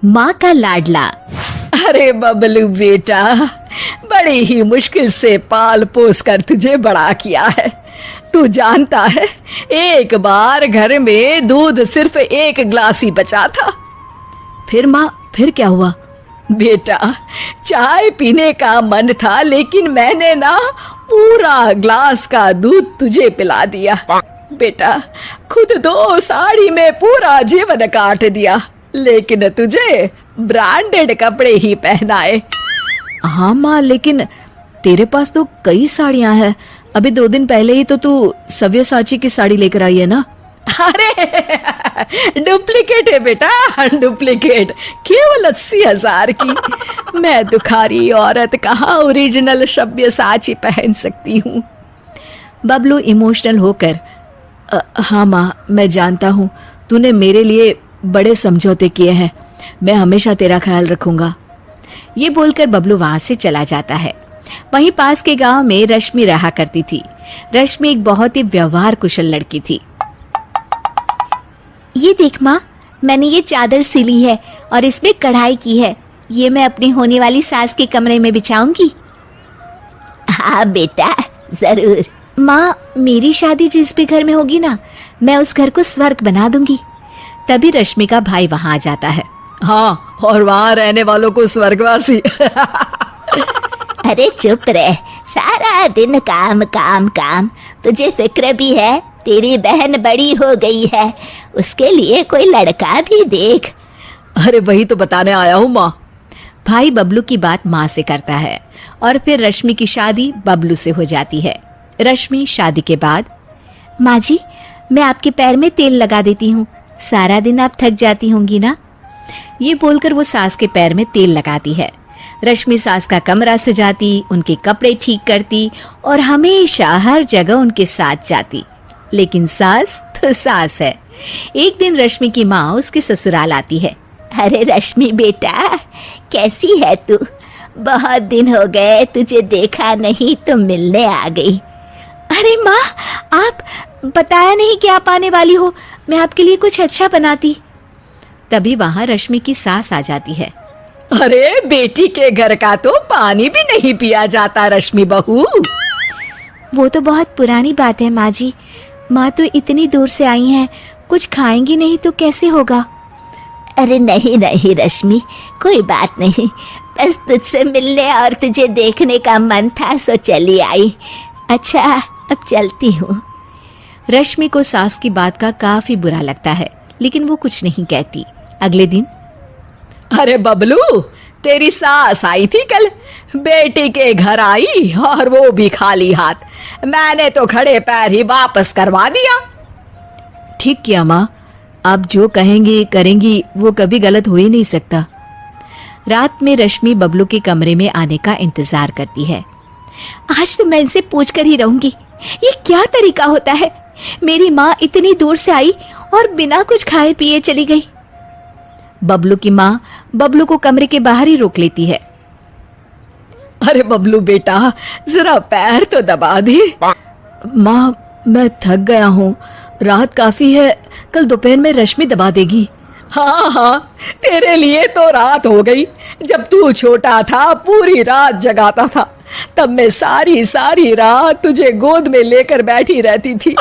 माँ का लाडला। अरे बबलू बेटा, बड़ी ही मुश्किल से पाल पोस कर तुझे बड़ा किया है। तू जानता है, एक बार घर में दूध सिर्फ 1 गिलास ही बचा था। फिर माँ, फिर क्या हुआ? बेटा, चाय पीने का मन था, लेकिन मैंने ना पूरा ग्लास का दूध तुझे पिला दिया। बेटा, खुद 2 साड़ी में पूरा जीवन काट दिया, लेकिन तुझे ब्रांडेड कपड़े ही पहनाए। हाँ माँ, लेकिन तेरे पास तो कई साड़ियां हैं। अभी 2 दिन पहले ही तो तू सव्यसाची की साड़ी लेकर आई है ना। अरे डुप्लीकेट है बेटा, डुप्लीकेट, केवल 80,000 की। मैं दुखारी औरत कहाँ ओरिजिनल सव्यसाची पहन सकती हूँ। बबलू इमोशनल होकर, हाँ माँ, मैं जानता हूँ तूने मेरे लिए बड़े समझौते किए हैं। मैं हमेशा तेरा ख्याल रखूंगा। ये बोलकर बबलू वहां से चला जाता है। वहीं पास के गांव में रश्मि रहा करती थी। रश्मि एक बहुत ही व्यवहार कुशल लड़की थी। ये देख माँ, मैंने ये चादर सिली है और इसमें कढ़ाई की है। ये मैं अपनी होने वाली सास के कमरे में बिछाऊंगी। हाँ बेटा, जरूर। माँ, मेरी शादी जिस भी घर में होगी ना, मैं उस घर को स्वर्ग बना दूंगी। तभी रश्मि का भाई वहां आ जाता है। हाँ, और वहां रहने वालों को स्वर्गवासी। अरे चुप रह, सारा दिन काम काम काम। तुझे फिक्र भी है, तेरी बहन बड़ी हो गई है, उसके लिए कोई लड़का भी देख। अरे वही तो बताने आया हूँ माँ। भाई बबलू की बात माँ से करता है और फिर रश्मि की शादी बबलू से हो जाती है। रश्मि शादी के बाद, माँ जी, मैं आपके पैर में तेल लगा देती हूँ, सारा दिन आप थक जाती होंगी ना। ये बोलकर वो सास के पैर में तेल लगाती है। रश्मि सास का कमरा सजाती, उनके कपड़े ठीक करती और हमेशा हर जगह उनके साथ जाती। लेकिन सास तो सास है। एक दिन रश्मि की माँ उसके ससुराल आती है। अरे रश्मि बेटा, कैसी है तू? बहुत दिन हो गए, तुझे देखा नहीं तो मिलने आ गई। अरे माँ, आप बताया नहीं कि आप आने वाली हो, मैं आपके लिए कुछ अच्छा बनाती। तभी वहां रश्मि की सास आ जाती है। अरे बेटी के घर का तो पानी भी नहीं पिया जाता रश्मि बहू। वो तो बहुत पुरानी बात है माँ जी। माँ तो इतनी दूर से आई हैं, कुछ खाएंगी नहीं तो कैसे होगा। अरे नहीं नहीं रश्मि, कोई बात नहीं, बस तुझसे मिलने और तुझे देखने का मन था, सो चली आई। अच्छा, अब चलती हूँ। रश्मि को सास की बात का काफी बुरा लगता है, लेकिन वो कुछ नहीं कहती। अगले दिन, अरे बबलू, तेरी सास आई थी कल, बेटी के घर आई और वो भी खाली हाथ। मैंने तो खड़े पैर ही वापस करवा दिया। ठीक किया माँ, आप जो कहेंगी करेंगी, वो कभी गलत हो ही नहीं सकता। रात में रश्मि बबलू के कमरे में आने का इंतजार करती है। आज तो मैं इनसे पूछ कर ही रहूंगी, ये क्या तरीका होता है। मेरी माँ इतनी दूर से आई और बिना कुछ खाए पिए चली गई। बबलू की माँ बबलू को कमरे के बाहर ही रोक लेती है। अरे बबलू बेटा, जरा पैर तो दबा दे। माँ, मैं थक गया हूँ, रात काफी है, कल दोपहर में रश्मि दबा देगी। हाँ हाँ, तेरे लिए तो रात हो गई। जब तू छोटा था, पूरी रात जगाता था, तब मैं सारी सारी रात तुझे गोद में लेकर बैठी रहती थी।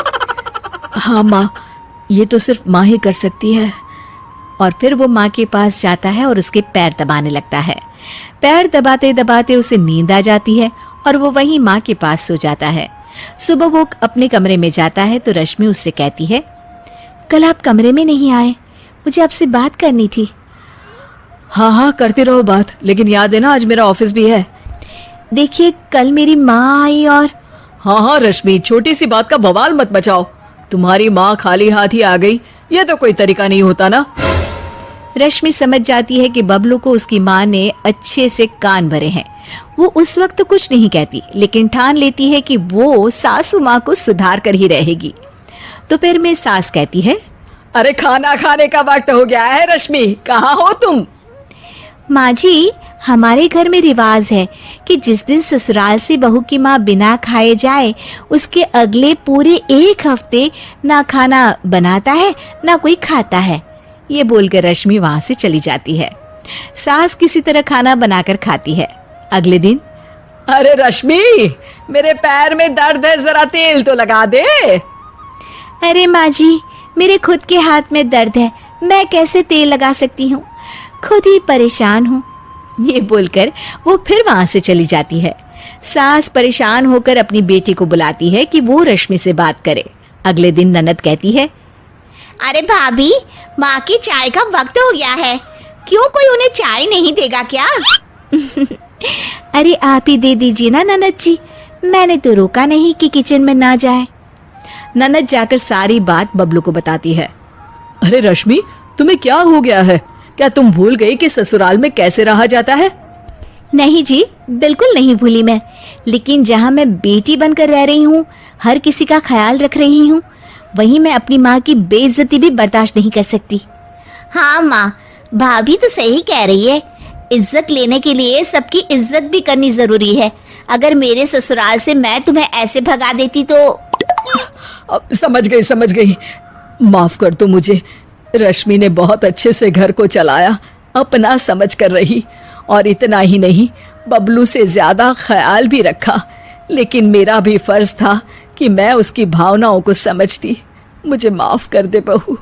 हाँ माँ, ये तो सिर्फ माँ ही कर सकती है। और फिर वो माँ के पास जाता है और उसके पैर दबाने लगता है। पैर दबाते दबाते उसे नींद आ जाती है और वो वहीं माँ के पास सो जाता है। सुबह वो अपने कमरे में जाता है तो रश्मि उससे कहती है, कल आप कमरे में नहीं आए, मुझे आपसे बात करनी थी। हाँ हाँ, करते रहो बात, लेकिन याद है ना आज मेरा ऑफिस भी है। देखिए, कल मेरी माँ आई और। हाँ हाँ रश्मि, छोटी सी बात का बवाल मत बचाओ। तुम्हारी माँ खाली हाथ ही आ गई, ये तो कोई तरीका नहीं होता ना। रश्मि समझ जाती है कि बबलू को उसकी माँ ने अच्छे से कान भरे हैं। वो उस वक्त तो कुछ नहीं कहती, लेकिन ठान लेती है कि वो सासू माँ को सुधार कर ही रहेगी। तो फिर में सास कहती है, अरे खाना खाने का वक्त हो गया है रश्मि, कहाँ हो तुम? माँ जी, हमारे घर में रिवाज है कि जिस दिन ससुराल से बहू की माँ बिना खाए जाए, उसके अगले पूरे 1 हफ्ते ना खाना बनाता है ना कोई खाता है। ये बोलकर रश्मि वहां से चली जाती है। सास किसी तरह खाना बनाकर खाती है। अगले दिन अरे रश्मि, मेरे पैर में दर्द है, जरा तेल तो लगा दे। अरे माँ जी, मेरे खुद के हाथ में दर्द है, मैं कैसे तेल लगा सकती हूँ, खुद ही परेशान हूँ। ये बोलकर वो फिर वहां से चली जाती है। सास परेशान होकर अपनी बेटी को बुलाती है कि वो रश्मि से बात करे। अगले दिन ननद कहती है, अरे भाभी, माँ की चाय का वक्त हो गया है, क्यों कोई उन्हें चाय नहीं देगा क्या? अरे आप ही दे दीजिए ना ननद जी, मैंने तो रोका नहीं कि किचन में ना जाए। ननद जाकर सारी बात बबलू को बताती है। अरे रश्मि, तुम्हें क्या हो गया है? क्या तुम भूल गई कि ससुराल में कैसे रहा जाता है? नहीं जी, बिल्कुल नहीं भूली मैं, लेकिन जहाँ मैं बेटी बनकर रह रही हूँ, हर किसी का ख्याल रख रही हूँ, वहीं मैं अपनी माँ की बेइज्जती भी बर्दाश्त नहीं कर सकती। हाँ माँ, भाभी तो सही कह रही है, इज्जत लेने के लिए सबकी इज्जत भी करनी जरूरी है। अगर मेरे ससुराल से मैं तुम्हें ऐसे भगा देती तो। अब समझ गई, माफ कर दो मुझे। रश्मि ने बहुत अच्छे से घर को चलाया, अपना समझ कर रही, और इतना ही नहीं, बबलू से ज्यादा ख्याल भी रखा। लेकिन मेरा भी फर्ज था कि मैं उसकी भावनाओं को समझती। मुझे माफ कर दे बहू।